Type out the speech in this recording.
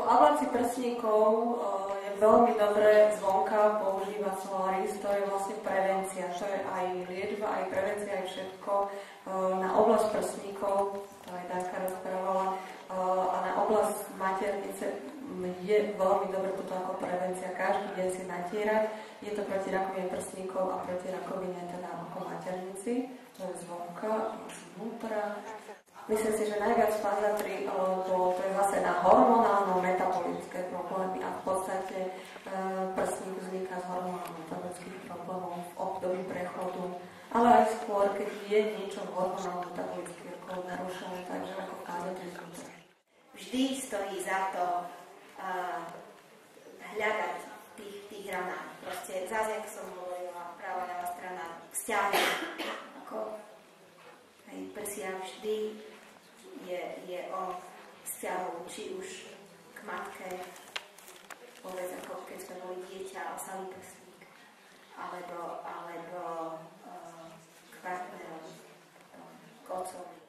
ablácii prsníkov je veľmi dobré zvonka používať Solaris, to je vlastne prevencia, to je aj liečba, aj prevencia, aj všetko. Na oblasť prsníkov, to aj Danka rozprávala, a na oblasť maternice je veľmi dobré toto ako prevencia, každý deň si natierať. Je to proti rakovine prsníkov a proti rakovine teda ako maternici, to je zvonka, zvnútra. Myslím si, že najviac fáza 3, to je zase na hormonálno-metabolické problémy a v podstate prsník vzniká z hormonálno-metabolických problémov v období prechodu, ale aj skôr, keď je niečo hormonálno-metabolické narušené, takže ako v fáze 3. Vždy stojí za to hľadať tých ranách. Proste zase, jak som hovorila, práva ľavá strana vzťahy, ako aj prsia vždy je o vzťahu, či už k matke, povedz ako keď sme boli dieťa, osalý prsník, alebo k partnerovi, k otcovi.